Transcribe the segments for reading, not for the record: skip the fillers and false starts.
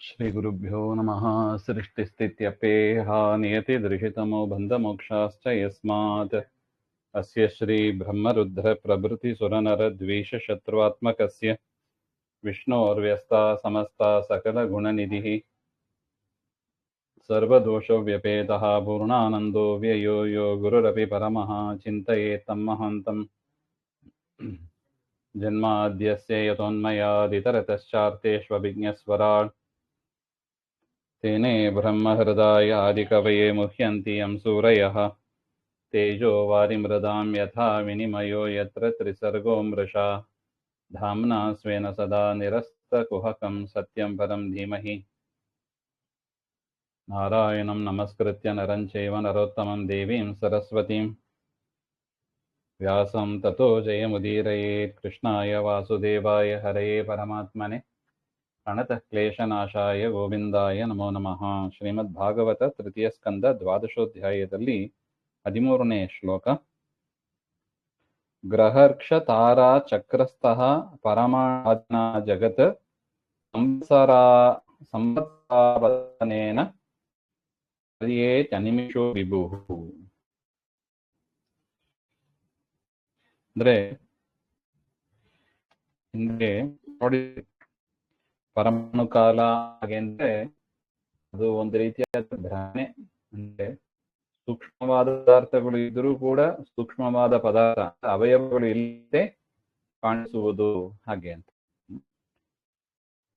श्रीगुरुभ्यो नमः। सृष्टिस्थित्यप्येह नियतिदृशितमो बन्धमोक्षाश्च यस्मात् अस्य श्रीब्रह्मरुद्रप्रभृतिसुरनरद्वेषशत्रुवात्मकस्य विष्णोर्व्यस्ता समस्ता सकलगुणनिधिः सर्वदोषव्यपेतः पूर्णानन्दो व्ययो यो गुरुरपि परमः चिन्तयेत्तं महान्तम् जन्माद्यस्य यतोन्मयादितरतश्चार्तेष्वभिज्ञस्वराट् तेने ब्रह्महृदाय आदिकवये मुह्यन्ति यं सूरयः तेजो वारिमृदां यथा विनिमयो यत्र त्रिसर्गो मृषा धाम्ना स्वेन सदा निरस्तकुहकं सत्यं परं धीमहि नारायणं नमस्कृत्य नरं चैव नरोत्तमं देवीं सरस्वतीं व्यासं ततो जयमुदीरयेत् कृष्णाय वासुदेवाय हरये परमात्मने प्रणतः क्लेशनाशाय ಗೋವಿಂದಾಯ ನಮೋ ನಮಃ. ಶ್ರೀಮದ್ಭಾಗವತ ತೃತೀಯ ಸ್ಕಂದ ದ್ವಾದಶೋಧ್ಯಾಯದಲ್ಲಿ 13ನೇ ಶ್ಲೋಕ. ಗ್ರಹರ್ಕ್ಷ ತಾರಾ ಚಕ್ರಸ್ಥಃ ಪರಮಾತ್ಮನ ಜಗತ್ ಸಂವತ್ಸರಾವರ್ತನೇನ ಹರಿಯೇತ್ಯನಿಮಿಷೋ ವಿಭುಃ. ಅಂದ್ರೆ ಹಿಂದೆ ನೋಡಿ, ಪರಮಾಣು ಕಾಲ ಹಾಗೆ ಅಂದ್ರೆ ಅದು ಒಂದು ರೀತಿಯಾದ ಭ್ರಮೆ. ಅಂದ್ರೆ ಸೂಕ್ಷ್ಮವಾದ ಪದಾರ್ಥಗಳು ಇದ್ರೂ ಕೂಡ ಸೂಕ್ಷ್ಮವಾದ ಪದಾರ್ಥ ಅವಯವಗಳು ಇಲ್ಲದೆ ಕಾಣಿಸುವುದು ಹಾಗೆ ಅಂತ.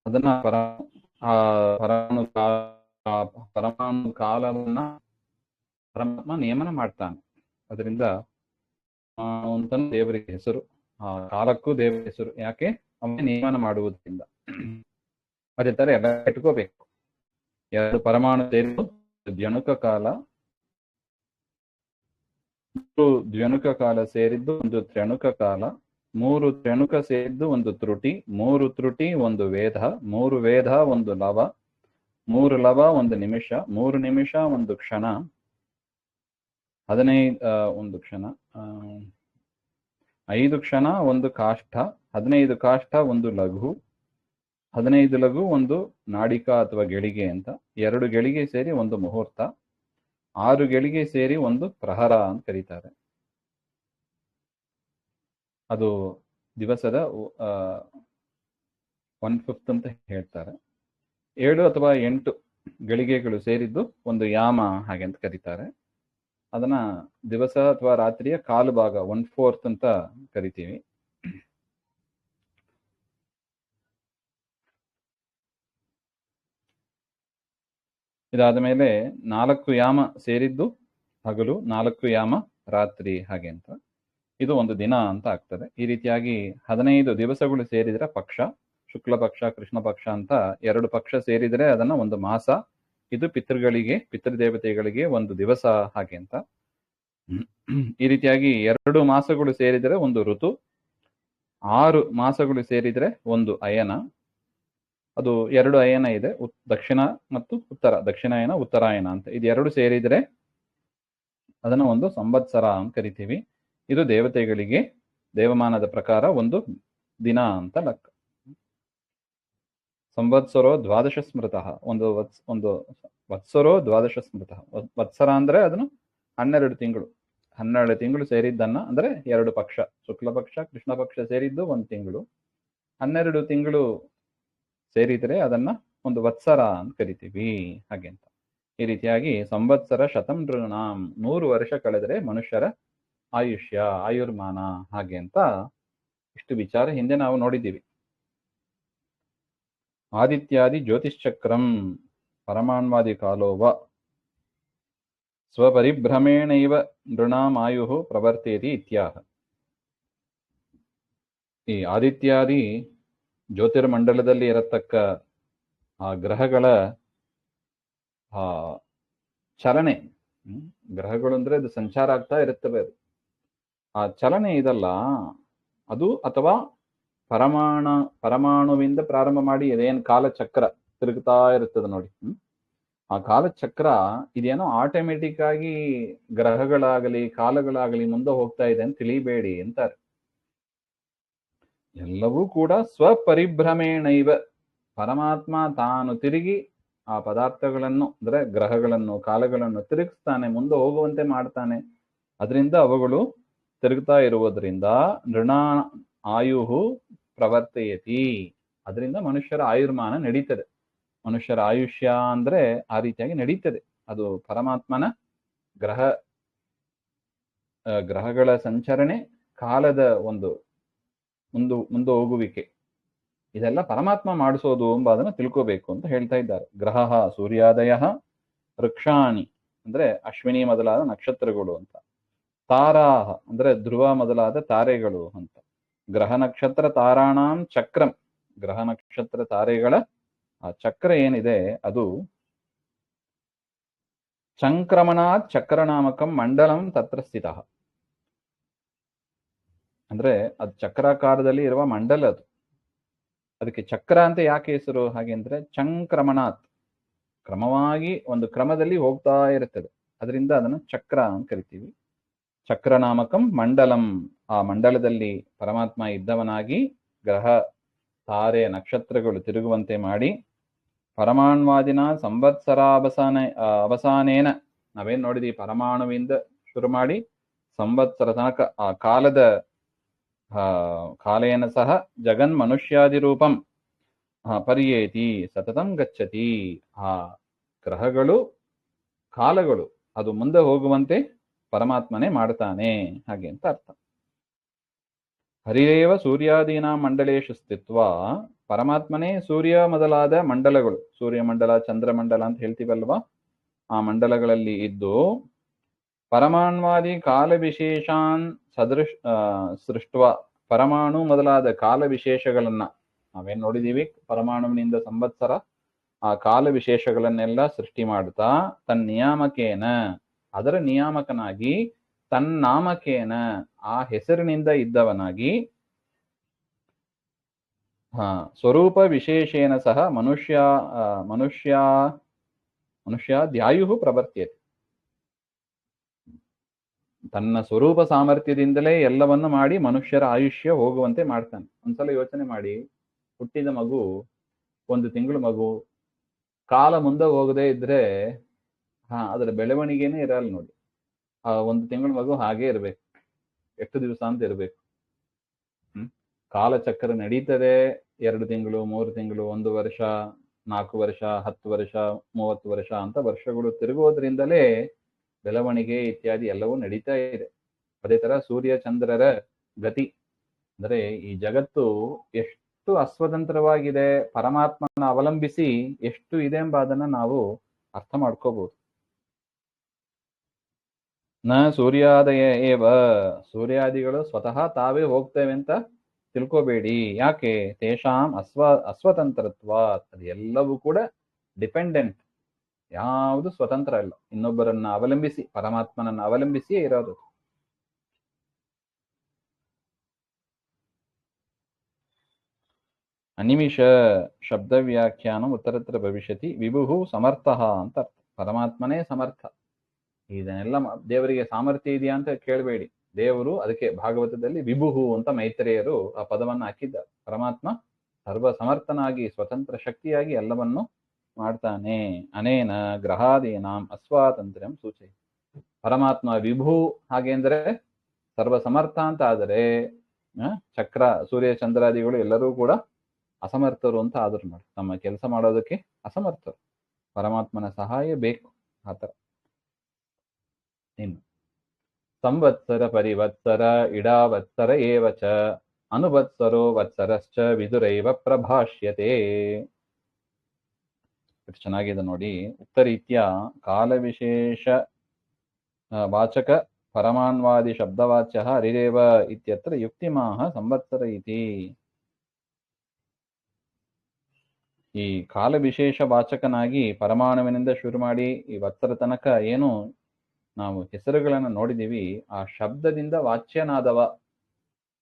ಅದನ್ನ ಪರಮಾಣು ಕಾಲವನ್ನ ಪರಮಾತ್ಮ ನಿಯಮನ ಮಾಡ್ತಾನೆ. ಅದರಿಂದ ಅಂತ ದೇವರಿಗೆ ಹೆಸರು, ಆ ಕಾಲಕ್ಕೂ ದೇವರ ಹೆಸರು. ಯಾಕೆ? ಅವನೇ ನಿಯಮನ ಮಾಡುವುದರಿಂದ. ಅದೇ ತರ ಎಲ್ಲ ಇಟ್ಕೋಬೇಕು. ಎರಡು ಪರಮಾಣು ಸೇರಿದ್ದು ದ್ವ್ಯಣುಕ ಕಾಲ, ದ್ವ್ಯಣುಕ ಕಾಲ ಸೇರಿದ್ದು ಒಂದು ತ್ರ್ಯಣುಕ ಕಾಲ, 3 ತ್ರ್ಯಣುಕ ಸೇರಿದ್ದು ಒಂದು ತ್ರುಟಿ, 3 ತ್ರುಟಿ ಒಂದು ವೇದ, 3 ವೇದ ಒಂದು ಲವ, 3 ಲವ ಒಂದು ನಿಮಿಷ, 3 ನಿಮಿಷ ಒಂದು ಕ್ಷಣ, 15 ಕ್ಷಣ, 5 ಕ್ಷಣ ಒಂದು ಕಾಷ್ಠ, 15 ಕಾಷ್ಠ ಒಂದು ಲಘು, 15 ಲಘು ಒಂದು ನಾಡಿಕಾ ಅಥವಾ ಗೆಳಿಗೆ ಅಂತ, 2 ಗೆಳಿಗೆ ಸೇರಿ ಒಂದು ಮುಹೂರ್ತ, 6 ಗೆಳಿಗೆ ಸೇರಿ ಒಂದು ಪ್ರಹರ ಅಂತ ಕರೀತಾರೆ. ಅದು ದಿವಸದ 1/5 ಅಂತ ಹೇಳ್ತಾರೆ. 7 ಅಥವಾ 8 ಗಳಿಗೆಗಳು ಸೇರಿದ್ದು ಒಂದು ಯಾಮ ಹಾಗೆ ಅಂತ ಕರೀತಾರೆ. ಅದನ್ನ ದಿವಸ ಅಥವಾ ರಾತ್ರಿಯ ಕಾಲು ಭಾಗ 1/4 ಅಂತ ಕರಿತೀವಿ. ಇದಾದ ಮೇಲೆ 4 ಯಾಮ ಸೇರಿದ್ದು ಹಗಲು, 4 ಯಾಮ ರಾತ್ರಿ ಹಾಗೆ ಅಂತ. ಇದು ಒಂದು ದಿನ ಅಂತ ಆಗ್ತದೆ. ಈ ರೀತಿಯಾಗಿ 15 ದಿವಸಗಳು ಸೇರಿದ್ರೆ ಪಕ್ಷ, ಶುಕ್ಲ ಪಕ್ಷ, ಕೃಷ್ಣ ಪಕ್ಷ ಅಂತ 2 ಪಕ್ಷ ಸೇರಿದ್ರೆ ಅದನ್ನ ಒಂದು ಮಾಸ. ಇದು ಪಿತೃಗಳಿಗೆ, ಪಿತೃದೇವತೆಗಳಿಗೆ ಒಂದು ದಿವಸ ಹಾಗೆ ಅಂತ. ಈ ರೀತಿಯಾಗಿ 2 ಮಾಸಗಳು ಸೇರಿದರೆ ಒಂದು ಋತು, 6 ಮಾಸಗಳು ಸೇರಿದ್ರೆ ಒಂದು ಅಯನ. ಅದು 2 ಅಯನ ಇದೆ, ದಕ್ಷಿಣ ಮತ್ತು ಉತ್ತರ, ದಕ್ಷಿಣಾಯನ ಉತ್ತರಾಯಣ ಅಂತ. ಇದು 2 ಸೇರಿದ್ರೆ ಅದನ್ನ ಒಂದು ಸಂವತ್ಸರ ಅಂತ ಕರಿತೀವಿ. ಇದು ದೇವತೆಗಳಿಗೆ ದೇವಮಾನದ ಪ್ರಕಾರ ಒಂದು ದಿನ ಅಂತ ಲೆಕ್ಕ. ಸಂವತ್ಸರೋ ದ್ವಾದಶ ಸ್ಮೃತಃ, ಒಂದು ವತ್ಸರೋ ದ್ವಾದಶ ಸ್ಮೃತಃ. ವತ್ಸರ ಅಂದ್ರೆ ಅದನ್ನು 12 ತಿಂಗಳು, 12 ತಿಂಗಳು ಸೇರಿದ್ದನ್ನ ಅಂದ್ರೆ 2 ಪಕ್ಷ, ಶುಕ್ಲ ಪಕ್ಷ ಕೃಷ್ಣ ಪಕ್ಷ ಸೇರಿದ್ದು 1 ತಿಂಗಳು, 12 ತಿಂಗಳು ಸೇರಿದ್ರೆ ಅದನ್ನ ಒಂದು ವತ್ಸರ ಅಂತ ಕರಿತೀವಿ ಹಾಗೆ ಅಂತ. ಈ ರೀತಿಯಾಗಿ ಸಂವತ್ಸರ ಶತಂ ನೃಣಾಂ, 100 ವರ್ಷ ಕಳೆದರೆ ಮನುಷ್ಯರ ಆಯುಷ್ಯ, ಆಯುರ್ಮಾನ ಹಾಗೆ ಅಂತ ಇಷ್ಟು ವಿಚಾರ ಹಿಂದೆ ನಾವು ನೋಡಿದ್ದೀವಿ. ಆದಿತ್ಯಾದಿ ಜ್ಯೋತಿಶ್ಚಕ್ರಂ ಪರಮಾಣ್ವಾದಿ ಕಾಲೋವ ಸ್ವಪರಿಭ್ರಮೇಣೈವ ನೃಣಾಂ ಆಯುಃ ಪ್ರವರ್ತೇತಿ ಇತ್ಯಾಹ. ಈ ಆದಿತ್ಯಾದಿ ಜ್ಯೋತಿರ್ಮಂಡಲದಲ್ಲಿ ಇರತಕ್ಕ ಆ ಗ್ರಹಗಳ ಚಲನೆ, ಗ್ರಹಗಳು ಅಂದ್ರೆ ಅದು ಸಂಚಾರ ಆಗ್ತಾ ಇರುತ್ತವೆ. ಅದು ಆ ಚಲನೆ ಇದಲ್ಲ ಅದು, ಅಥವಾ ಪರಮಾಣುವಿಂದ ಪ್ರಾರಂಭ ಮಾಡಿ ಅದೇನು ಕಾಲಚಕ್ರ ತಿರುಗ್ತಾ ಇರುತ್ತದೆ ನೋಡಿ, ಆ ಕಾಲಚಕ್ರ ಇದೇನೋ ಆಟೋಮೆಟಿಕ್ ಆಗಿ ಗ್ರಹಗಳಾಗಲಿ ಕಾಲಗಳಾಗಲಿ ಮುಂದೆ ಹೋಗ್ತಾ ಇದೆ ಅಂತ ತಿಳಿಬೇಡಿ ಅಂತಾರೆ. ಎಲ್ಲವೂ ಕೂಡ ಸ್ವಪರಿಭ್ರಮೇಣೈವ, ಪರಮಾತ್ಮ ತಾನು ತಿರುಗಿ ಆ ಪದಾರ್ಥಗಳನ್ನು ಅಂದ್ರೆ ಗ್ರಹಗಳನ್ನು ಕಾಲಗಳನ್ನು ತಿರುಗಿಸ್ತಾನೆ, ಮುಂದೆ ಹೋಗುವಂತೆ ಮಾಡ್ತಾನೆ. ಅದರಿಂದ ಅವುಗಳು ತಿರುಗ್ತಾ ಇರುವುದರಿಂದ ನೃಣ ಆಯುಹು ಪ್ರವರ್ತಯತಿ, ಅದರಿಂದ ಮನುಷ್ಯರ ಆಯುರ್ಮಾನ ನಡೀತದೆ. ಮನುಷ್ಯರ ಆಯುಷ್ಯ ಅಂದ್ರೆ ಆ ರೀತಿಯಾಗಿ ನಡೀತದೆ. ಅದು ಪರಮಾತ್ಮನ ಗ್ರಹಗಳ ಸಂಚರಣೆ, ಕಾಲದ ಒಂದು ಮುಂದೆ ಹೋಗುವಿಕೆ, ಇದೆಲ್ಲ ಪರಮಾತ್ಮ ಮಾಡಿಸೋದು ಎಂಬುದನ್ನು ತಿಳ್ಕೋಬೇಕು ಅಂತ ಹೇಳ್ತಾ ಇದ್ದಾರೆ. ಗ್ರಹ ಸೂರ್ಯಾದಯ ವೃಕ್ಷಾಣಿ ಅಂದ್ರೆ ಅಶ್ವಿನಿ ಮೊದಲಾದ ನಕ್ಷತ್ರಗಳು ಅಂತ, ತಾರಾಹ ಅಂದ್ರೆ ಧ್ರುವ ಮೊದಲಾದ ತಾರೆಗಳು ಅಂತ, ಗ್ರಹ ನಕ್ಷತ್ರ ತಾರಾಣಾಂ ಚಕ್ರಂ, ಗ್ರಹ ನಕ್ಷತ್ರ ತಾರೆಗಳ ಆ ಚಕ್ರ ಏನಿದೆ ಅದು ಸಂಕ್ರಮಣಾತ್ ಚಕ್ರನಾಮಕಂ ಮಂಡಲಂ ತತ್ರ ಸ್ಥಿತ, ಅಂದ್ರೆ ಅದು ಚಕ್ರಾಕಾರದಲ್ಲಿ ಇರುವ ಮಂಡಲ. ಅದು ಅದಕ್ಕೆ ಚಕ್ರ ಅಂತ ಯಾಕೆ ಹೆಸರು ಹಾಗೆ ಅಂದ್ರೆ ಚಂಕ್ರಮಣಾತ್, ಕ್ರಮವಾಗಿ ಒಂದು ಕ್ರಮದಲ್ಲಿ ಹೋಗ್ತಾ ಇರುತ್ತದೆ, ಅದರಿಂದ ಅದನ್ನು ಚಕ್ರ ಅಂತ ಕರಿತೀವಿ. ಚಕ್ರನಾಮಕಂ ಮಂಡಲಂ, ಆ ಮಂಡಲದಲ್ಲಿ ಪರಮಾತ್ಮ ಇದ್ದವನಾಗಿ ಗ್ರಹ ತಾರೆ ನಕ್ಷತ್ರಗಳು ತಿರುಗುವಂತೆ ಮಾಡಿ, ಪರಮಾಣ್ವಾದಿನ ಅವಸಾನೇನ, ನಾವೇನ್ ನೋಡಿದ್ವಿ, ಪರಮಾಣುವಿಂದ ಶುರು ಮಾಡಿ ಸಂವತ್ಸರ ತನಕ ಆ ಕಾಲೇನ ಸಹ ಜಗನ್ ಮನುಷ್ಯಾದಿ ರೂಪಂ ಪರ್ಯೇತಿ ಸತತಂ ಗಚ್ಚತಿ, ಆ ಗ್ರಹಗಳು ಕಾಲಗಳು ಅದು ಮುಂದೆ ಹೋಗುವಂತೆ ಪರಮಾತ್ಮನೇ ಮಾಡ್ತಾನೆ ಹಾಗೆ ಅಂತ ಅರ್ಥ. ಹರಿರೇವ ಸೂರ್ಯಾದೀನ ಮಂಡಲೇಶು ಸ್ಥಿತ್ವ, ಪರಮಾತ್ಮನೇ ಸೂರ್ಯ ಮೊದಲಾದ ಮಂಡಲಗಳು, ಸೂರ್ಯಮಂಡಲ ಚಂದ್ರಮಂಡಲ ಅಂತ ಹೇಳ್ತೀವಲ್ವಾ, ಆ ಮಂಡಲಗಳಲ್ಲಿ ಇದ್ದು ಪರಮಾಣ್ವಾದಿ ಕಾಲ ವಿಶೇಷಾನ್ ಸೃಷ್ಟ್ವ, ಪರಮಾಣು ಮೊದಲಾದ ಕಾಲ ವಿಶೇಷಗಳನ್ನ ನಾವೇನ್ ನೋಡಿದೀವಿ, ಪರಮಾಣುವಿನಿಂದ ಸಂವತ್ಸರ ಆ ಕಾಲ ವಿಶೇಷಗಳನ್ನೆಲ್ಲ ಸೃಷ್ಟಿ ಮಾಡುತ್ತಾ ತನ್ನಿಯಾಮಕೇನ, ಅದರ ನಿಯಾಮಕನಾಗಿ, ತನ್ನಾಮಕೇನ ಆ ಹೆಸರಿನಿಂದ ಇದ್ದವನಾಗಿ, ಸ್ವರೂಪ ವಿಶೇಷೇನ ಸಹ ಮನುಷ್ಯಾದ್ಯಾಯು ಪ್ರವರ್ತ್ಯತೆ, ತನ್ನ ಸ್ವರೂಪ ಸಾಮರ್ಥ್ಯದಿಂದಲೇ ಎಲ್ಲವನ್ನು ಮಾಡಿ ಮನುಷ್ಯರ ಆಯುಷ್ಯ ಹೋಗುವಂತೆ ಮಾಡ್ತಾನೆ. ಒಂದ್ಸಲ ಯೋಚನೆ ಮಾಡಿ, ಹುಟ್ಟಿದ ಮಗು 1 ತಿಂಗಳು ಮಗು ಕಾಲ ಮುಂದೆ ಹೋಗದೆ ಇದ್ರೆ ಅದರ ಬೆಳವಣಿಗೆನೇ ಇರಲ್ಲ ನೋಡಿ. ಆ 1 ತಿಂಗಳು ಮಗು ಹಾಗೆ ಇರ್ಬೇಕು, ಎಷ್ಟು ದಿವಸ ಅಂತ ಇರ್ಬೇಕು. ಕಾಲಚಕ್ರ ನಡೀತದೆ, 2 ತಿಂಗಳು 3 ತಿಂಗಳು 1 ವರ್ಷ 4 ವರ್ಷ 10 ವರ್ಷ 30 ವರ್ಷ ಅಂತ ವರ್ಷಗಳು ತಿರುಗೋದ್ರಿಂದಲೇ ಬೆಳವಣಿಗೆ ಇತ್ಯಾದಿ ಎಲ್ಲವೂ ನಡೀತಾ ಇದೆ. ಅದೇ ತರ ಸೂರ್ಯ ಚಂದ್ರರ ಗತಿ ಅಂದ್ರೆ ಈ ಜಗತ್ತು ಎಷ್ಟು ಅಸ್ವತಂತ್ರವಾಗಿದೆ, ಪರಮಾತ್ಮನ ಅವಲಂಬಿಸಿ ಎಷ್ಟು ಇದೆ ಎಂಬ ಅದನ್ನ ನಾವು ಅರ್ಥ ಮಾಡ್ಕೋಬಹುದು. ನ ಸೂರ್ಯಾದಯ ಏವ, ಸೂರ್ಯಾದಿಗಳು ಸ್ವತಃ ತಾವೇ ಹೋಗ್ತೇವೆ ಅಂತ ತಿಳ್ಕೋಬೇಡಿ. ಯಾಕೆ? ತೇಷಾಂ ಅಸ್ವತಂತ್ರತ್ವ, ಅದು ಎಲ್ಲವೂ ಕೂಡ ಡಿಪೆಂಡೆಂಟ್, ಯಾವುದು ಸ್ವತಂತ್ರ ಇಲ್ಲ, ಇನ್ನೊಬ್ಬರನ್ನ ಅವಲಂಬಿಸಿ, ಪರಮಾತ್ಮನನ್ನ ಅವಲಂಬಿಸಿಯೇ ಇರೋದು. ಅನಿಮಿಷ ಶಬ್ದ ವ್ಯಾಖ್ಯಾನ ಉತ್ತರತ್ರ ಭವಿಷ್ಯತಿ, ವಿಭು ಸಮರ್ಥ ಅಂತ ಅರ್ಥ. ಪರಮಾತ್ಮನೇ ಸಮರ್ಥ. ಇದನ್ನೆಲ್ಲ ದೇವರಿಗೆ ಸಾಮರ್ಥ್ಯ ಇದೆಯಾ ಅಂತ ಕೇಳಬೇಡಿ. ದೇವರು ಅದಕ್ಕೆ ಭಾಗವತದಲ್ಲಿ ವಿಭುಹು ಅಂತ ಮೈತ್ರೇಯರು ಆ ಪದವನ್ನು ಹಾಕಿದ್ದಾರೆ. ಪರಮಾತ್ಮ ಸರ್ವ ಸಮರ್ಥನಾಗಿ ಸ್ವತಂತ್ರ ಶಕ್ತಿಯಾಗಿ ಎಲ್ಲವನ್ನು ಮಾಡ್ತಾನೆ. ಅನೇನ ಗ್ರಹಾದೀನಾಂ ಅಸ್ವಾತಂತ್ರ್ಯಂ ಸೂಚಯ, ಪರಮಾತ್ಮ ವಿಭು ಹಾಗೆ ಅಂದ್ರೆ ಸರ್ವ ಸಮರ್ಥ ಅಂತ ಆದರೆ ಚಕ್ರ ಸೂರ್ಯ ಚಂದ್ರಾದಿಗಳು ಎಲ್ಲರೂ ಕೂಡ ಅಸಮರ್ಥರು ಅಂತ ಆದ್ರು ನೋಡಿ, ತಮ್ಮ ಕೆಲಸ ಮಾಡೋದಕ್ಕೆ ಅಸಮರ್ಥರು, ಪರಮಾತ್ಮನ ಸಹಾಯ ಬೇಕು. ಆತರ ಇನ್ನು ಸಂವತ್ಸರ ಪರಿವತ್ಸರ ಇಡಾವತ್ಸರ ಏವಚ ಅನುವತ್ಸರೋ ವತ್ಸರಶ್ಚ ವಿದುರೈವ ಪ್ರಭಾಷ್ಯತೆ. ಎಷ್ಟು ಚೆನ್ನಾಗಿದೆ ನೋಡಿ. ಉತ್ತರೀತ್ಯ ಕಾಲವಿಶೇಷ ವಾಚಕ ಪರಮಾನ್ವಾದಿ ಶಬ್ದವಾಚ್ಯ ಹರಿರೇವ ಇತ್ಯತ್ರ ಯುಕ್ತಿಮಾಹ ಸಂವತ್ಸರ ಇತಿ. ಈ ಕಾಲ ವಿಶೇಷ ವಾಚಕನಾಗಿ ಪರಮಾಣುವಿನಿಂದ ಶುರು ಮಾಡಿ ಈ ವತ್ಸರ ತನಕ ಏನು ನಾವು ಹೆಸರುಗಳನ್ನು ನೋಡಿದೀವಿ, ಆ ಶಬ್ದದಿಂದ ವಾಚ್ಯನಾದವ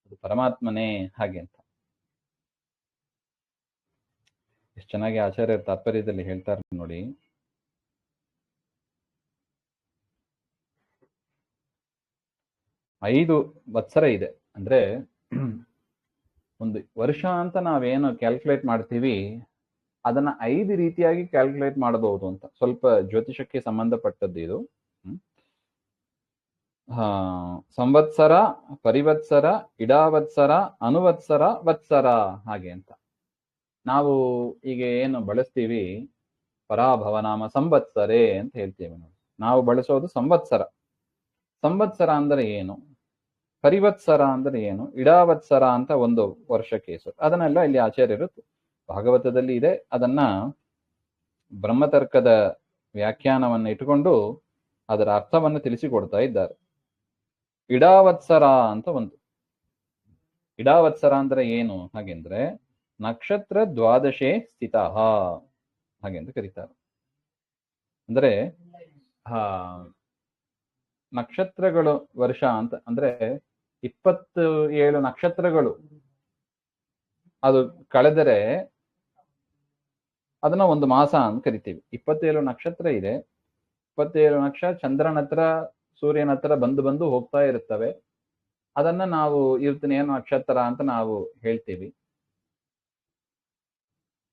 ಅದು ಪರಮಾತ್ಮನೇ ಹಾಗೆ ಅಂತ ಎಷ್ಟು ಚೆನ್ನಾಗಿ ಆಚಾರ್ಯರ ತಾತ್ಪರ್ಯದಲ್ಲಿ ಹೇಳ್ತಾರೆ ನೋಡಿ. ಐದು ವತ್ಸರ ಇದೆ ಅಂದ್ರೆ ಒಂದು ವರ್ಷ ಅಂತ ನಾವೇನು ಕ್ಯಾಲ್ಕುಲೇಟ್ ಮಾಡ್ತೀವಿ, ಅದನ್ನ 5 ರೀತಿಯಾಗಿ ಕ್ಯಾಲ್ಕುಲೇಟ್ ಮಾಡಬಹುದು ಅಂತ. ಸ್ವಲ್ಪ ಜ್ಯೋತಿಷಕ್ಕೆ ಸಂಬಂಧಪಟ್ಟದ್ದು ಇದು. ಸಂವತ್ಸರ, ಪರಿವತ್ಸರ, ಇಡಾವತ್ಸರ, ಅನುವತ್ಸರ, ವತ್ಸರ ಹಾಗೆ ಅಂತ. ನಾವು ಈಗ ಏನು ಬಳಸ್ತೀವಿ ಪರಾಭವನಾಮ ಸಂವತ್ಸರೇ ಅಂತ ಹೇಳ್ತೇವೆ ನಾವು. ನಾವು ಬಳಸೋದು ಸಂವತ್ಸರ. ಸಂವತ್ಸರ ಅಂದರೆ ಏನು, ಪರಿವತ್ಸರ ಅಂದರೆ ಏನು, ಇಡಾವತ್ಸರ ಅಂತ ಒಂದು ವರ್ಷಕ್ಕೆ ಹೆಸರು. ಅದನ್ನೆಲ್ಲ ಇಲ್ಲಿ ಆಚಾರ್ಯರು ಭಾಗವತದಲ್ಲಿ ಇದೆ. ಅದನ್ನ ಬ್ರಹ್ಮತರ್ಕದ ವ್ಯಾಖ್ಯಾನವನ್ನು ಇಟ್ಟುಕೊಂಡು ಅದರ ಅರ್ಥವನ್ನು ತಿಳಿಸಿಕೊಡ್ತಾ ಇದ್ದಾರೆ. ಇಡಾವತ್ಸರ ಅಂತ ಒಂದು. ಇಡಾವತ್ಸರ ಅಂದ್ರೆ ಏನು ಹಾಗೆಂದ್ರೆ ನಕ್ಷತ್ರ ದ್ವಾದಶೆ ಸ್ಥಿತ ಹಾಗೆಂದು ಕರೀತಾರೆ. ಅಂದ್ರೆ ನಕ್ಷತ್ರಗಳು ವರ್ಷ ಅಂತ ಅಂದ್ರೆ 27 ನಕ್ಷತ್ರಗಳು ಅದು ಕಳೆದರೆ ಅದನ್ನ ಒಂದು ಮಾಸ ಅಂತ ಕರಿತೀವಿ. 27 ನಕ್ಷತ್ರ ಇದೆ. 27 ನಕ್ಷತ್ರ ಚಂದ್ರನ ಹತ್ರ ಸೂರ್ಯನ ಹತ್ರ ಬಂದು ಹೋಗ್ತಾ ಇರುತ್ತವೆ. ಅದನ್ನ ನಾವು ಇವತ್ತಿನ ನಕ್ಷತ್ರ ಅಂತ ನಾವು ಹೇಳ್ತೀವಿ.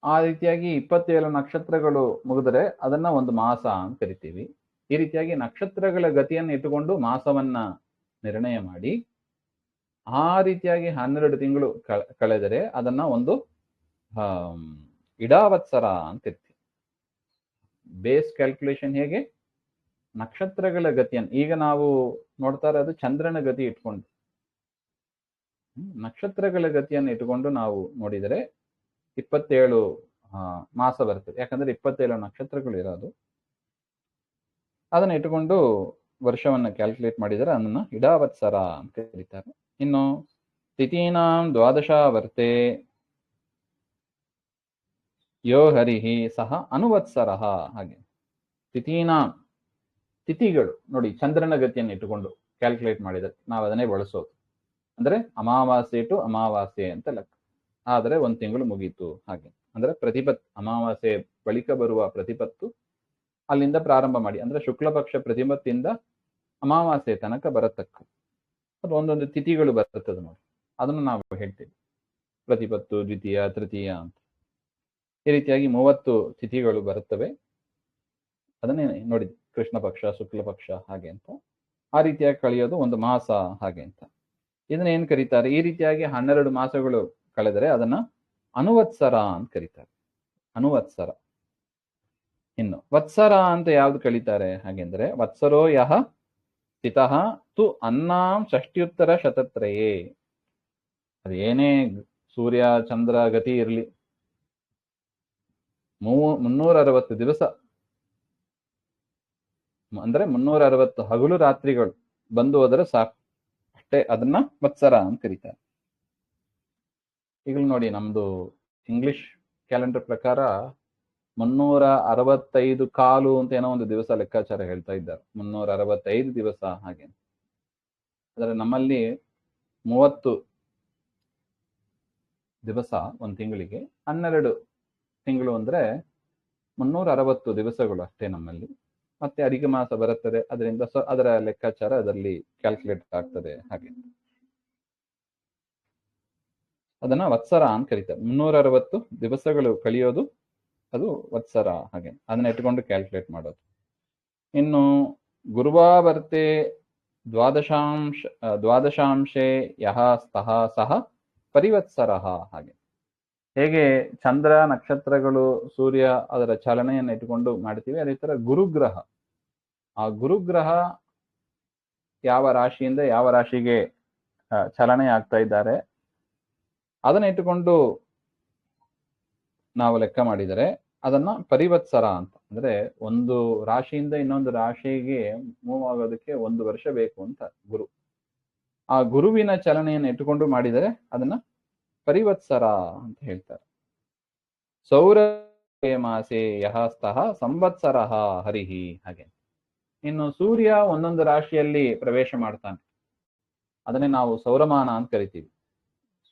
ಆ ರೀತಿಯಾಗಿ 27 ನಕ್ಷತ್ರಗಳು ಮುಗಿದ್ರೆ ಅದನ್ನ ಒಂದು ಮಾಸ ಅಂತ ಕರಿತೀವಿ. ಈ ರೀತಿಯಾಗಿ ನಕ್ಷತ್ರಗಳ ಗತಿಯನ್ನು ಇಟ್ಟುಕೊಂಡು ಮಾಸವನ್ನ ನಿರ್ಣಯ ಮಾಡಿ ಆ ರೀತಿಯಾಗಿ 12 ತಿಂಗಳು ಕಳೆದರೆ ಅದನ್ನ ಒಂದು ಇಡಾವತ್ಸರ ಅಂತ ಕರಿತೀವಿ. ಬೇಸ್ ಕ್ಯಾಲ್ಕುಲೇಷನ್ ಹೇಗೆ, ನಕ್ಷತ್ರಗಳ ಗತಿಯನ್ನು. ಈಗ ನಾವು ನೋಡ್ತಾ ಇರೋದು ಚಂದ್ರನ ಗತಿ ಇಟ್ಕೊಂಡು. ನಕ್ಷತ್ರಗಳ ಗತಿಯನ್ನು ಇಟ್ಟುಕೊಂಡು ನಾವು ನೋಡಿದರೆ 27 ಮಾಸ ಬರ್ತದೆ. ಯಾಕಂದ್ರೆ 27 ನಕ್ಷತ್ರಗಳು ಇರೋದು. ಅದನ್ನ ಇಟ್ಟುಕೊಂಡು ವರ್ಷವನ್ನ ಕ್ಯಾಲ್ಕುಲೇಟ್ ಮಾಡಿದರೆ ಅದನ್ನ ಇಡಾವತ್ಸರ ಅಂತ ಕರೀತಾರೆ. ಇನ್ನು ತಿಥೀನಾಂ ದ್ವಾದಶ ವರ್ತೆ ಯೋ ಹರಿಹಿ ಸಹ ಅನುವತ್ಸರ. ಹಾಗೆ ತಿಥೀನಾಂ ತಿಥಿಗಳು ನೋಡಿ, ಚಂದ್ರನ ಗತಿಯನ್ನು ಇಟ್ಟುಕೊಂಡು ಕ್ಯಾಲ್ಕುಲೇಟ್ ಮಾಡಿದರೆ ನಾವು ಅದನ್ನೇ ಬಳಸೋದು. ಅಂದ್ರೆ ಅಮಾವಾಸ್ಯೆ ಟು ಅಮಾವಾಸ್ಯೆ ಅಂತ ಲೆಕ್ಕ. ಆದರೆ 1 ತಿಂಗಳು ಮುಗೀತು ಹಾಗೆ. ಅಂದ್ರೆ ಪ್ರತಿಪತ್ ಅಮಾವಾಸ್ಯೆ ಬಳಿಕ ಬರುವ ಪ್ರತಿಪತ್ತು ಅಲ್ಲಿಂದ ಪ್ರಾರಂಭ ಮಾಡಿ, ಅಂದ್ರೆ ಶುಕ್ಲ ಪಕ್ಷ ಪ್ರತಿಪತ್ತಿಂದ ಅಮಾವಾಸ್ಯೆ ತನಕ ಬರತಕ್ಕ ಅದು ಒಂದೊಂದು ತಿಥಿಗಳು ಬರ್ತದೆ ನೋಡಿ. ಅದನ್ನು ನಾವು ಹೇಳ್ತೀವಿ ಪ್ರತಿಪತ್ತು, ದ್ವಿತೀಯ, ತೃತೀಯ ಅಂತ. ಈ ರೀತಿಯಾಗಿ 30 ತಿಥಿಗಳು ಬರುತ್ತವೆ. ಅದನ್ನೇ ನೋಡಿ, ಕೃಷ್ಣ ಪಕ್ಷ, ಶುಕ್ಲ ಪಕ್ಷ ಹಾಗೆ ಅಂತ. ಆ ರೀತಿಯಾಗಿ ಕಳೆಯೋದು ಒಂದು ಮಾಸ ಹಾಗೆ ಅಂತ. ಇದನ್ನ ಏನ್ ಕರೀತಾರೆ, ಈ ರೀತಿಯಾಗಿ 12 ಮಾಸಗಳು ಕಳೆದರೆ ಅದನ್ನ ಅನುವತ್ಸರ ಅಂತ ಕರೀತಾರೆ. ಅನುವತ್ಸರ. ಇನ್ನು ವತ್ಸರ ಅಂತ ಯಾವ್ದು ಕಳೀತಾರೆ ಹಾಗೆಂದ್ರೆ ವತ್ಸರೋ ಯಹ ಸ್ಥಿತಃ ತು ಅನ್ನಾಂ ಷಷ್ಟ್ಯುತ್ತರ ಶತತ್ರಯೇ. ಅದು ಏನೇ ಸೂರ್ಯ ಚಂದ್ರ ಗತಿ ಇರಲಿ, 360 ದಿವಸ ಅಂದ್ರೆ 360 ಹಗಲು ರಾತ್ರಿಗಳು ಬಂದು ಹೋದರೆ ಸಾಕು, ಅಷ್ಟೇ. ಅದನ್ನ ವತ್ಸರ ಅಂತ ಕರೀತಾರೆ. ಈಗಲೂ ನೋಡಿ, ನಮ್ದು ಇಂಗ್ಲಿಷ್ ಕ್ಯಾಲೆಂಡರ್ ಪ್ರಕಾರ 365 ಕಾಲು ಅಂತ ಏನೋ ಒಂದು ದಿವಸ ಲೆಕ್ಕಾಚಾರ ಹೇಳ್ತಾ ಇದ್ದಾರೆ. 365 ದಿವಸ ಹಾಗೆ. ಆದರೆ ನಮ್ಮಲ್ಲಿ 30 ದಿವಸ ಒಂದು ತಿಂಗಳಿಗೆ, 12 ತಿಂಗಳು ಅಂದ್ರೆ 360 ದಿವಸಗಳು ಅಷ್ಟೇ ನಮ್ಮಲ್ಲಿ. ಮತ್ತೆ ಅಧಿಕ ಮಾಸ ಬರುತ್ತದೆ, ಅದರಿಂದ ಅದರ ಲೆಕ್ಕಾಚಾರ ಅದರಲ್ಲಿ ಕ್ಯಾಲ್ಕುಲೇಟ್ ಆಗ್ತದೆ ಹಾಗೆ. ಅದನ್ನ ವತ್ಸರ ಅಂತ ಕರೀತಾರೆ. 360 ದಿವಸಗಳು ಕಳೆಯೋದು ಅದು ವತ್ಸರ ಹಾಗೆ. ಅದನ್ನ ಇಟ್ಕೊಂಡು ಕ್ಯಾಲ್ಕುಲೇಟ್ ಮಾಡೋದು. ಇನ್ನು ಗುರುವಾವರ್ತೆ ದ್ವಾದಶಾಂಶೆ ಯಹ ಸ್ತಃ ಸಹ ಪರಿವತ್ಸರ ಹಾಗೆ. ಹೇಗೆ ಚಂದ್ರ, ನಕ್ಷತ್ರಗಳು, ಸೂರ್ಯ ಅದರ ಚಲನೆಯನ್ನು ಇಟ್ಟುಕೊಂಡು ಮಾಡ್ತೀವಿ, ಅದೇ ತರ ಗುರುಗ್ರಹ, ಆ ಗುರುಗ್ರಹ ಯಾವ ರಾಶಿಯಿಂದ ಯಾವ ರಾಶಿಗೆ ಚಲನೆ ಆಗ್ತಾ ಇದ್ದಾರೆ ಅದನ್ನ ಇಟ್ಟುಕೊಂಡು ನಾವು ಲೆಕ್ಕ ಮಾಡಿದರೆ ಅದನ್ನ ಪರಿವತ್ಸರ ಅಂತ. ಅಂದ್ರೆ ಒಂದು ರಾಶಿಯಿಂದ ಇನ್ನೊಂದು ರಾಶಿಗೆ ಮೂವ್ ಆಗೋದಕ್ಕೆ 1 ವರ್ಷ ಬೇಕು ಅಂತ ಗುರು. ಆ ಗುರುವಿನ ಚಲನೆಯನ್ನು ಇಟ್ಟುಕೊಂಡು ಮಾಡಿದರೆ ಅದನ್ನ ಪರಿವತ್ಸರ ಅಂತ ಹೇಳ್ತಾರೆ. ಸೌರ ಮಾಸೆ ಯಹ ಸ್ತಃ ಸಂವತ್ಸರ ಹರಿಹಿ ಹಾಗೆ. ಇನ್ನು ಸೂರ್ಯ ಒಂದೊಂದು ರಾಶಿಯಲ್ಲಿ ಪ್ರವೇಶ ಮಾಡ್ತಾನೆ, ಅದನ್ನೇ ನಾವು ಸೌರಮಾನ ಅಂತ ಕರಿತೀವಿ.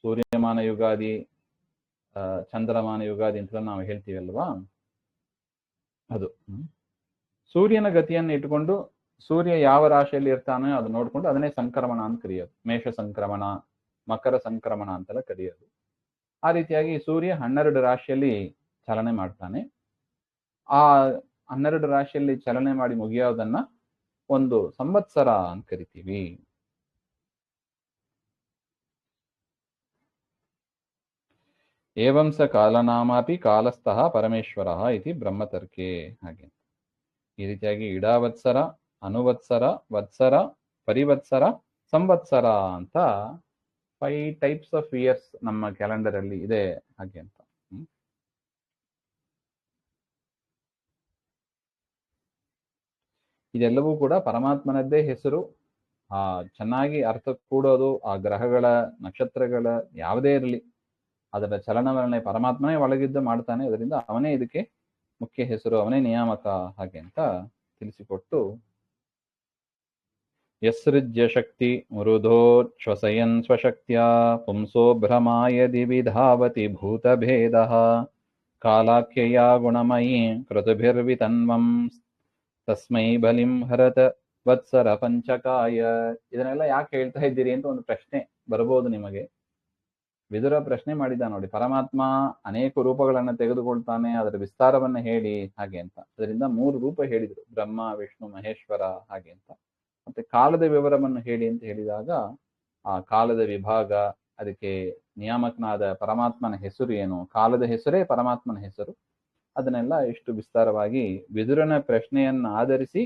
ಸೂರ್ಯಮಾನ ಯುಗಾದಿ, ಚಂದ್ರಮಾನ ಯುಗಾದಿ ಅಂತ ನಾವು ಹೇಳ್ತೀವಿ ಅಲ್ವಾ. ಅದು ಸೂರ್ಯನ ಗತಿಯನ್ನು ಇಟ್ಟುಕೊಂಡು ಸೂರ್ಯ ಯಾವ ರಾಶಿಯಲ್ಲಿ ಇರ್ತಾನೆ ಅದು ನೋಡ್ಕೊಂಡು ಅದನ್ನೇ ಸಂಕ್ರಮಣ ಅಂತ ಕರೆಯೋದು. ಮೇಷ ಸಂಕ್ರಮಣ, ಮಕರ ಸಂಕ್ರಮಣ ಅಂತೆಲ್ಲ ಕರೆಯೋದು. ಆ ರೀತಿಯಾಗಿ ಸೂರ್ಯ 12 ರಾಶಿಯಲ್ಲಿ ಚಲನೆ ಮಾಡ್ತಾನೆ. ಆ 12 ರಾಶಿಯಲ್ಲಿ ಚಲನೆ ಮಾಡಿ ಮುಗಿಯೋದನ್ನ ಒಂದು ಸಂವತ್ಸರ ಅಂತ ಕರಿತೀವಿ. ಏವಂ ಸ ಕಾಲನಾಮಾಪಿ ಕಾಲಸ್ಥಃ ಪರಮೇಶ್ವರಃ ಇತಿ ಬ್ರಹ್ಮತರ್ಕೆ. ಹಾಗೆ ಈ ರೀತಿಯಾಗಿ ಇಡಾವತ್ಸರ, ಅನುವತ್ಸರ, ವತ್ಸರ, ಪರಿವತ್ಸರ, ಸಂವತ್ಸರ ಅಂತ 5 ಟೈಪ್ಸ್ ಆಫ್ ಇಯರ್ಸ್ ನಮ್ಮ ಕ್ಯಾಲೆಂಡರ್ ಅಲ್ಲಿ ಇದೆ. ಹಾಗೆ ಅಂತ ಇದೆಲ್ಲವೂ ಕೂಡ ಪರಮಾತ್ಮನದ್ದೇ ಹೆಸರು. ಚೆನ್ನಾಗಿ ಅರ್ಥ ಕೂಡೋದು ಆ ಗ್ರಹಗಳ, ನಕ್ಷತ್ರಗಳ ಯಾವುದೇ ಇರಲಿ, ಅದರ ಚಲನವಲನೆ ಪರಮಾತ್ಮನೇ ಒಳಗಿದ್ದು ಮಾಡ್ತಾನೆ. ಅದರಿಂದ ಅವನೇ ಇದಕ್ಕೆ ಮುಖ್ಯ ಹೆಸರು, ಅವನೇ ನಿಯಾಮಕ. ಹಾಗೆ ಅಂತ ತಿಳಿಸಿಕೊಟ್ಟು, ಯಸೃಜ್ಯ ಶಕ್ತಿ ಮೃಧೋಚ್ಛ್ವಸಯನ್ ಸ್ವಶಕ್ತಿಯ ಪುಂಸೋ ಭ್ರಮಾಯ ದಿವಿಧಾವತಿ ಭೂತಭೇದ ಕಾಲಾಖ್ಯಯ ಗುಣಮಯಿ ಕೃತುಭಿರ್ವಿತನ್ವಂ ತಸ್ಮೈ ಬಲಿಂ ಹರತ ವತ್ಸರ ಪಂಚಕಾಯ. ಇದನ್ನೆಲ್ಲ ಯಾಕೆ ಹೇಳ್ತಾ ಇದ್ದೀರಿ ಅಂತ ಒಂದು ಪ್ರಶ್ನೆ ಬರಬಹುದು ನಿಮಗೆ. ವಿದುರ ಪ್ರಶ್ನೆ ಮಾಡಿದ ನೋಡಿ, ಪರಮಾತ್ಮ ಅನೇಕ ರೂಪಗಳನ್ನು ತೆಗೆದುಕೊಳ್ತಾನೆ, ಅದರ ವಿಸ್ತಾರವನ್ನು ಹೇಳಿ ಹಾಗೆ ಅಂತ. ಅದರಿಂದ 3 ರೂಪ ಹೇಳಿದರು, ಬ್ರಹ್ಮ, ವಿಷ್ಣು, ಮಹೇಶ್ವರ ಹಾಗೆ ಅಂತ. ಮತ್ತೆ ಕಾಲದ ವಿವರವನ್ನು ಹೇಳಿ ಅಂತ ಹೇಳಿದಾಗ ಆ ಕಾಲದ ವಿಭಾಗ, ಅದಕ್ಕೆ ನಿಯಾಮಕನಾದ ಪರಮಾತ್ಮನ ಹೆಸರು ಏನು, ಕಾಲದ ಹೆಸರೇ ಪರಮಾತ್ಮನ ಹೆಸರು, ಅದನ್ನೆಲ್ಲ ಇಷ್ಟು ವಿಸ್ತಾರವಾಗಿ ವಿದುರನ ಪ್ರಶ್ನೆಯನ್ನ ಆಧರಿಸಿ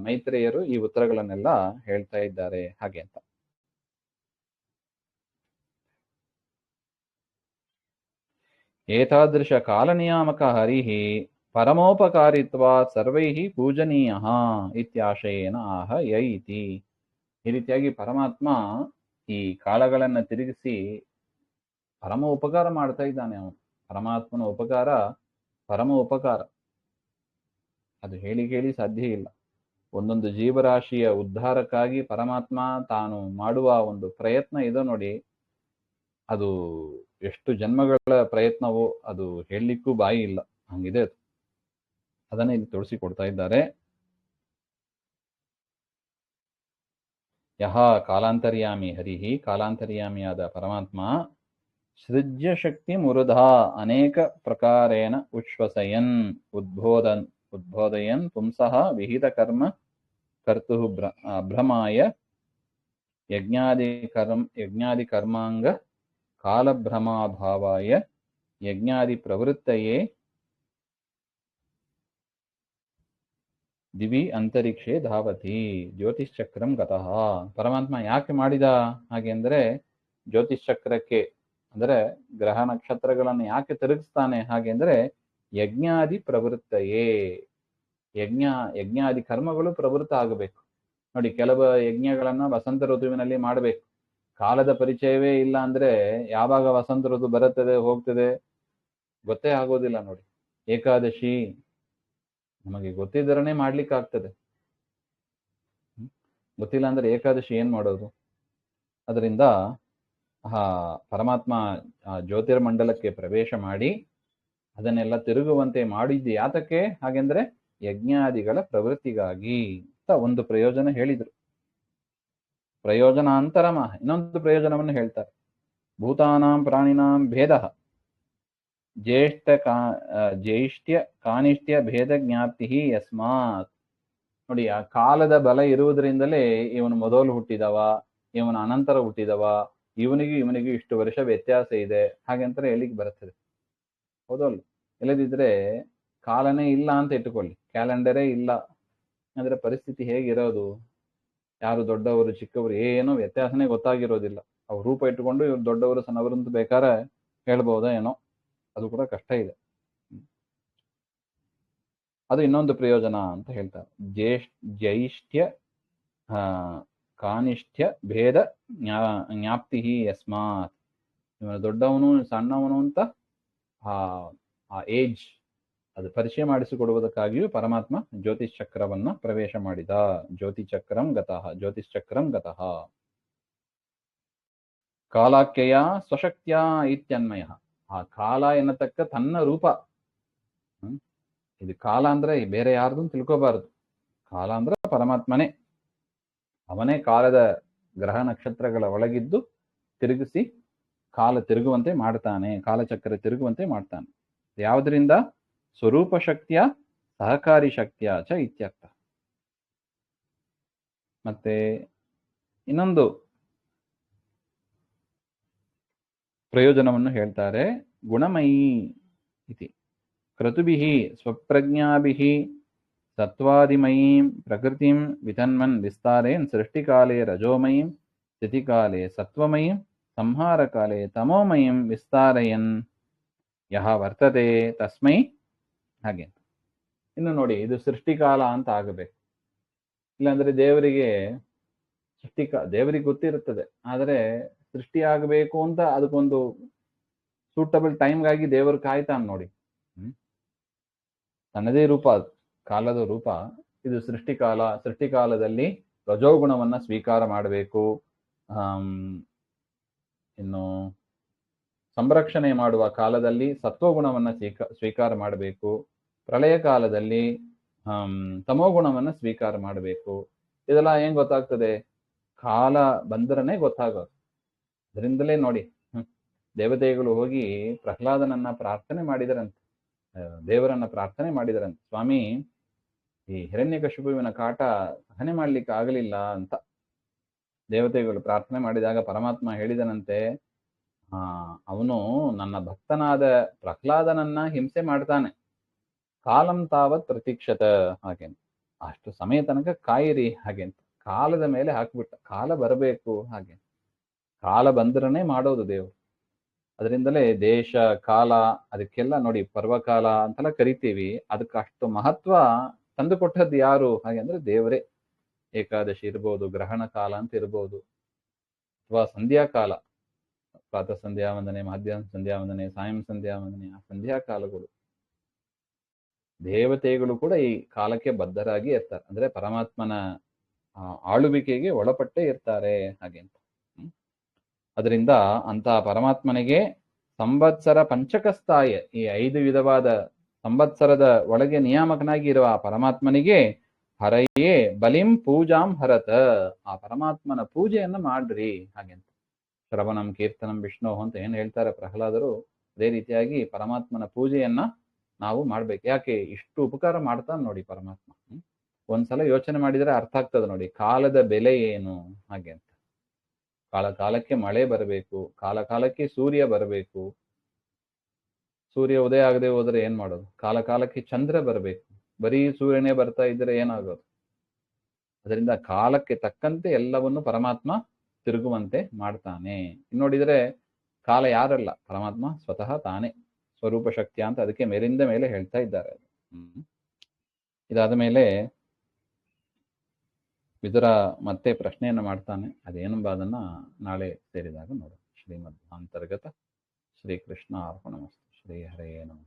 ಮೈತ್ರೇಯರು ಈ ಉತ್ತರಗಳನ್ನೆಲ್ಲ ಹೇಳ್ತಾ ಇದ್ದಾರೆ ಹಾಗೆ ಅಂತ. ಏತಾದೃಶ ಕಾಲನಿಯಾಮಕ ಹರಿಃ ಪರಮೋಪಕಾರಿತ್ವಾ ಸರ್ವೈಃ ಪೂಜನೀಯಃ ಇತ್ಯಾಶಯೇನ ಆಹ ಯೈತಿ. ಈ ರೀತಿಯಾಗಿ ಪರಮಾತ್ಮ ಈ ಕಾಲಗಳನ್ನು ತಿರುಗಿಸಿ ಪರಮ ಉಪಕಾರ ಮಾಡ್ತಾ ಇದ್ದಾನೆ. ಅವನು ಪರಮಾತ್ಮನ ಉಪಕಾರ ಪರಮ ಉಪಕಾರ, ಅದು ಹೇಳಿ ಸಾಧ್ಯ ಇಲ್ಲ. ಒಂದೊಂದು ಜೀವರಾಶಿಯ ಉದ್ಧಾರಕ್ಕಾಗಿ ಪರಮಾತ್ಮ ತಾನು ಮಾಡುವ ಒಂದು ಪ್ರಯತ್ನ ಇದೆ ನೋಡಿ, ಅದು ಎಷ್ಟು ಜನ್ಮಗಳ ಪ್ರಯತ್ನವೋ ಅದು ಹೇಳಲಿಕ್ಕೂ ಬಾಯಿ ಇಲ್ಲ, ಹಂಗಿದೆ ಅದು. ಅದನ್ನೇ ಇಲ್ಲಿ ತೋರಿಸಿಕೊಡ್ತಾ ಇದ್ದಾರೆ. ಯಹ ಕಾಲಾಂತರ್ಯಾಮಿ ಹರಿಃ, ಕಾಲಾಂತರ್ಯಾಮಿಯಾದ ಪರಮಾತ್ಮ ಸೃಜ್ಯ ಶಕ್ತಿ ಮುರುಧ ಅನೇಕ ಪ್ರಕಾರೇಣ ಉಚ್ಛ್ವಸಯನ್ ಉದ್ಬೋಧಯನ್ ಪುಂಸಃ ವಿಹಿತ ಕರ್ಮ ಕರ್ತು ಭ್ರಮಾಯ ಯಜ್ಞಾದಿ ಕರ್ಮಾಂಗ ಕಾಲಭ್ರಮಾಭಾವಾಯ ಯಜ್ಞಾದಿ ಪ್ರವೃತ್ತಯೇ ದಿವಿ ಅಂತರಿಕ್ಷೆ ಧಾವತಿ ಜ್ಯೋತಿಶ್ಚಕ್ರಂ ಗತಃ. ಪರಮಾತ್ಮ ಯಾಕೆ ಮಾಡಿದ ಹಾಗೆ ಅಂದರೆ, ಜ್ಯೋತಿಶ್ಚಕ್ರಕ್ಕೆ ಅಂದರೆ ಗ್ರಹ ನಕ್ಷತ್ರಗಳನ್ನು ಯಾಕೆ ತಿರುಗಿಸ್ತಾನೆ ಹಾಗೆ ಅಂದರೆ, ಯಜ್ಞಾದಿ ಪ್ರವೃತ್ತಯೇ, ಯಜ್ಞಾದಿ ಕರ್ಮಗಳು ಪ್ರವೃತ್ತ ಆಗಬೇಕು ನೋಡಿ. ಕೆಲವು ಯಜ್ಞಗಳನ್ನ ವಸಂತ ಋತುವಿನಲ್ಲಿ ಮಾಡಬೇಕು. ಕಾಲದ ಪರಿಚಯವೇ ಇಲ್ಲ ಅಂದ್ರೆ ಯಾವಾಗ ವಸಂತ ಋತು ಬರುತ್ತದೆ ಹೋಗ್ತದೆ ಗೊತ್ತೇ ಆಗೋದಿಲ್ಲ ನೋಡಿ. ಏಕಾದಶಿ ನಮಗೆ ಗೊತ್ತಿದ್ದರನೇ ಮಾಡ್ಲಿಕ್ಕಾಗ್ತದೆ, ಗೊತ್ತಿಲ್ಲ ಅಂದ್ರೆ ಏಕಾದಶಿ ಏನ್ ಮಾಡೋದು? ಅದರಿಂದ ಪರಮಾತ್ಮ ಜ್ಯೋತಿರ್ಮಂಡಲಕ್ಕೆ ಪ್ರವೇಶ ಮಾಡಿ ಅದನ್ನೆಲ್ಲ ತಿರುಗುವಂತೆ ಮಾಡಿದ್ದು ಯಾತಕ್ಕೆ ಹಾಗೆಂದ್ರೆ ಯಜ್ಞಾದಿಗಳ ಪ್ರವೃತ್ತಿಗಾಗಿ ಅಂತ ಒಂದು ಪ್ರಯೋಜನ ಹೇಳಿದರು. ಪ್ರಯೋಜನಾಂತರಮಃ ಇನ್ನೊಂದು ಪ್ರಯೋಜನವನ್ನು ಹೇಳ್ತಾರೆ. ಭೂತಾನಾಂ ಪ್ರಾಣಿನಾಂ ಭೇದ ಜ್ಯೇಷ್ಠ್ಯ ಕಾನಿಷ್ಠ್ಯ ಭೇದ ಜ್ಞಾಪ್ತಿ ಯಸ್ಮಾತ್. ನೋಡಿ, ಆ ಕಾಲದ ಬಲ ಇರುವುದರಿಂದಲೇ ಇವನು ಮೊದಲು ಹುಟ್ಟಿದವ, ಇವನು ಅನಂತರ ಹುಟ್ಟಿದವ, ಇವನಿಗೂ ಇಷ್ಟು ವರ್ಷ ವ್ಯತ್ಯಾಸ ಇದೆ ಹಾಗೆಂತ ಹೇಳಿಕ್ ಬರ್ತದೆ. ಹೌದಲ್ಲ? ಇಲ್ಲದಿದ್ರೆ ಕಾಲನೇ ಇಲ್ಲ ಅಂತ ಇಟ್ಟುಕೊಳ್ಳಿ, ಕ್ಯಾಲೆಂಡರೇ ಇಲ್ಲ ಅಂದ್ರೆ ಪರಿಸ್ಥಿತಿ ಹೇಗಿರೋದು? ಯಾರು ದೊಡ್ಡವರು ಚಿಕ್ಕವರು ಏನೋ ವ್ಯತ್ಯಾಸನೇ ಗೊತ್ತಾಗಿರೋದಿಲ್ಲ. ಅವ್ರು ರೂಪ ಇಟ್ಟುಕೊಂಡು ಇವ್ರು ದೊಡ್ಡವರು ಸಣ್ಣವರಂತ ಬೇಕಾದ್ರೆ ಹೇಳ್ಬಹುದಾ ಏನೋ, ಅದು ಕೂಡ ಕಷ್ಟ ಇದೆ. ಅದು ಇನ್ನೊಂದು ಪ್ರಯೋಜನ ಅಂತ ಹೇಳ್ತಾರೆ. ಜ್ಯೈಷ್ಠ್ಯ ಕಾನಿಷ್ಠ್ಯ ಭೇದ ಜ್ಞಾಪ್ತಿ ಯಸ್ಮಾತ್. ಇವನು ದೊಡ್ಡವನು ಸಣ್ಣವನು ಅಂತ ಆ ಏಜ್ ಅದು ಪರಿಚಯ ಮಾಡಿಸಿಕೊಡುವುದಕ್ಕಾಗಿಯೂ ಪರಮಾತ್ಮ ಜ್ಯೋತಿಷ್ ಚಕ್ರವನ್ನ ಪ್ರವೇಶ ಮಾಡಿದ. ಜ್ಯೋತಿಚಕ್ರಂ ಗತಃ ಕಾಲಾಖ್ಯಯ ಸ್ವಶಕ್ತಿಯ ಇತ್ಯನ್ಮಯ. ಆ ಕಾಲ ಎನ್ನತಕ್ಕ ತನ್ನ ರೂಪ. ಇದು ಕಾಲ ಅಂದ್ರೆ ಬೇರೆ ಯಾರ್ದು ತಿಳ್ಕೋಬಾರದು. ಕಾಲ ಅಂದ್ರೆ ಪರಮಾತ್ಮನೇ, ಅವನೇ ಕಾಲದ ಗ್ರಹ ನಕ್ಷತ್ರಗಳ ಒಳಗಿದ್ದು ತಿರುಗಿಸಿ ಕಾಲ ತಿರುಗುವಂತೆ ಮಾಡ್ತಾನೆ, ಕಾಲಚಕ್ರ ತಿರುಗುವಂತೆ ಮಾಡ್ತಾನೆ. ಯಾವುದರಿಂದ? ಸ್ವರೂಪ ಶಕ್ತಿಯ ಸಹಕಾರಿ ಶಕ್ತಿಯ ಚ ಇತ್ಯರ್ಥ. ಮತ್ತೆ ಇನ್ನೊಂದು ಪ್ರಯೋಜನವನ್ನು ಹೇಳ್ತಾರೆ, ಗುಣಮಯಿ ಇತಿ ಕ್ರತುಭಿಃ ಸ್ವಪ್ರಜ್ಞಾಭಿಃ ಸತ್ವಾದಿಮಯೀಂ ಪ್ರಕೃತಿಂ ವಿತನ್ಮನ್ ವಿಸ್ತಾರೇನ್ ಸೃಷ್ಟಿಕಾಲೇ ರಜೋಮಯೀಂ ಸ್ಥಿತಿಕಾಲೇ ಸತ್ವಮಯೀಂ ಸಂಹಾರಕಾಲೇ ತಮೋಮಯೀಂ ವಿಸ್ತಾರಯನ್ ಯಹ ವರ್ತತೆ ತಸ್ಮೈ. ಹಾಗೆ ಇನ್ನು ನೋಡಿ, ಇದು ಸೃಷ್ಟಿಕಾಲ ಅಂತ ಆಗಬೇಕು. ಇಲ್ಲಾಂದ್ರೆ ದೇವರಿಗೆ ದೇವರಿಗೆ ಗೊತ್ತಿರುತ್ತದೆ, ಆದರೆ ಸೃಷ್ಟಿ ಆಗಬೇಕು ಅಂತ ಅದಕ್ಕೊಂದು ಸೂಟಬಲ್ ಟೈಮ್ಗಾಗಿ ದೇವರು ಕಾಯ್ತಾನೆ ನೋಡಿ. ತನ್ನದೇ ರೂಪ, ಕಾಲದ ರೂಪ ಇದು ಸೃಷ್ಟಿಕಾಲ. ಸೃಷ್ಟಿಕಾಲದಲ್ಲಿ ರಜೋಗುಣವನ್ನ ಸ್ವೀಕಾರ ಮಾಡಬೇಕು. ಇನ್ನು ಸಂರಕ್ಷಣೆ ಮಾಡುವ ಕಾಲದಲ್ಲಿ ಸತ್ವಗುಣವನ್ನ ಸ್ವೀಕಾರ ಮಾಡಬೇಕು. ಪ್ರಳಯ ಕಾಲದಲ್ಲಿ ತಮೋಗುಣವನ್ನ ಸ್ವೀಕಾರ ಮಾಡಬೇಕು. ಇದೆಲ್ಲ ಹೆಂಗ್ ಗೊತ್ತಾಗ್ತದೆ? ಕಾಲ ಬಂದ್ರನೇ ಗೊತ್ತಾಗೋದು. ಅದರಿಂದಲೇ ನೋಡಿ, ದೇವತೆಗಳು ಹೋಗಿ ಪ್ರಹ್ಲಾದನನ್ನ ಪ್ರಾರ್ಥನೆ ಮಾಡಿದರಂತೆ, ದೇವರನ್ನ ಪ್ರಾರ್ಥನೆ ಮಾಡಿದರಂತೆ, ಸ್ವಾಮಿ ಈ ಹಿರಣ್ಯಕಶಿಪುವಿನ ಕಾಟ ಸಹನೆ ಮಾಡ್ಲಿಕ್ಕೆ ಆಗಲಿಲ್ಲ ಅಂತ ದೇವತೆಗಳು ಪ್ರಾರ್ಥನೆ ಮಾಡಿದಾಗ ಪರಮಾತ್ಮ ಹೇಳಿದನಂತೆ, ಅವನು ನನ್ನ ಭಕ್ತನಾದ ಪ್ರಹ್ಲಾದನನ್ನ ಹಿಂಸೆ ಮಾಡ್ತಾನೆ, ಕಾಲಂ ತಾವತ್ ಪ್ರತೀಕ್ಷತ, ಹಾಗೇನು ಅಷ್ಟು ಸಮಯ ತನಕ ಕಾಯಿರಿ ಹಾಗೆಂತ ಕಾಲದ ಮೇಲೆ ಹಾಕ್ಬಿಟ್ಟ. ಕಾಲ ಬರಬೇಕು, ಹಾಗೆ ಕಾಲ ಬಂದ್ರನೇ ಮಾಡೋದು ದೇವರು. ಅದರಿಂದಲೇ ದೇಶ ಕಾಲ ಅದಕ್ಕೆಲ್ಲ ನೋಡಿ ಪರ್ವಕಾಲ ಅಂತೆಲ್ಲ ಕರಿತೀವಿ. ಅದಕ್ಕೆ ಅಷ್ಟು ಮಹತ್ವ ತಂದು ಕೊಟ್ಟದ್ದು ಯಾರು? ಹಾಗೆ ಅಂದ್ರೆ ದೇವರೇ. ಏಕಾದಶಿ ಇರ್ಬೋದು, ಗ್ರಹಣ ಕಾಲ ಅಂತ ಇರ್ಬೋದು, ಅಥವಾ ಸಂಧ್ಯಾಕಾಲ, ಪ್ರಾತಃ ಸಂಧ್ಯಾ ವಂದನೆ, ಮಧ್ಯಾಹ್ನ ಸಂಧ್ಯಾ ವಂದನೆ, ಸಾಯಂ ಸಂಧ್ಯಾ ವಂದನೆ, ಆ ಸಂಧ್ಯಾ ಕಾಲಗಳು ದೇವತೆಗಳು ಕೂಡ ಈ ಕಾಲಕ್ಕೆ ಬದ್ಧರಾಗಿ ಇರ್ತಾರೆ. ಅಂದ್ರೆ ಪರಮಾತ್ಮನ ಆಳುವಿಕೆಗೆ ಒಳಪಟ್ಟೇ ಇರ್ತಾರೆ ಹಾಗೆ ಅಂತ. ಅದರಿಂದ ಅಂತ ಪರಮಾತ್ಮನಿಗೆ ಸಂವತ್ಸರ ಪಂಚಕಸ್ಥಾಯ, ಈ 5 ವಿಧವಾದ ಸಂವತ್ಸರದ ಒಳಗೆ ನಿಯಾಮಕನಾಗಿ ಇರುವ ಆ ಪರಮಾತ್ಮನಿಗೆ ಹರಯೇ ಬಲಿಂ ಪೂಜಾಂ ಹರತ, ಆ ಪರಮಾತ್ಮನ ಪೂಜೆಯನ್ನ ಮಾಡ್ರಿ ಹಾಗೆಂತ. ಶ್ರವಣಂ ಕೀರ್ತನಂ ವಿಷ್ಣು ಅಂತ ಏನ್ ಹೇಳ್ತಾರೆ ಪ್ರಹ್ಲಾದರು, ಅದೇ ರೀತಿಯಾಗಿ ಪರಮಾತ್ಮನ ಪೂಜೆಯನ್ನ ನಾವು ಮಾಡ್ಬೇಕು. ಯಾಕೆ ಇಷ್ಟು ಉಪಕಾರ ಮಾಡ್ತಾನೆ ನೋಡಿ ಪರಮಾತ್ಮ. ಒಂದ್ಸಲ ಯೋಚನೆ ಮಾಡಿದ್ರೆ ಅರ್ಥ ಆಗ್ತದೆ ನೋಡಿ, ಕಾಲದ ಬೆಲೆ ಏನು ಹಾಗೆ ಅಂತ. ಕಾಲ ಕಾಲಕ್ಕೆ ಮಳೆ ಬರಬೇಕು, ಕಾಲ ಕಾಲಕ್ಕೆ ಸೂರ್ಯ ಬರಬೇಕು. ಸೂರ್ಯ ಉದಯ ಆಗದೆ ಹೋದ್ರೆ ಏನ್ ಮಾಡೋದು? ಕಾಲ ಕಾಲಕ್ಕೆ ಚಂದ್ರ ಬರಬೇಕು. ಬರೀ ಸೂರ್ಯನೇ ಬರ್ತಾ ಇದ್ರೆ ಏನಾಗೋದು? ಅದರಿಂದ ಕಾಲಕ್ಕೆ ತಕ್ಕಂತೆ ಎಲ್ಲವನ್ನು ಪರಮಾತ್ಮ ತಿರುಗುವಂತೆ ಮಾಡ್ತಾನೆ. ನೋಡಿದ್ರೆ ಕಾಲ ಯಾರಲ್ಲ, ಪರಮಾತ್ಮ ಸ್ವತಃ ತಾನೇ ಸ್ವರೂಪ ಶಕ್ತಿಯ ಅಂತ ಅದಕ್ಕೆ ಮೇಲಿಂದ ಮೇಲೆ ಹೇಳ್ತಾ ಇದ್ದಾರೆ. ಇದಾದ ಮೇಲೆ ವಿದುರ ಮತ್ತೆ ಪ್ರಶ್ನೆಯನ್ನು ಮಾಡ್ತಾನೆ. ಅದೇನೆಂಬುದನ್ನ ನಾಳೆ ಸೇರಿದಾಗ ನೋಡೋಣ. ಶ್ರೀಮದ್ ಅಂತರ್ಗತ ಶ್ರೀಕೃಷ್ಣ ಅರ್ಪಣಮಸ್ತು. ಶ್ರೀ ಹರೇ ನಮಃ.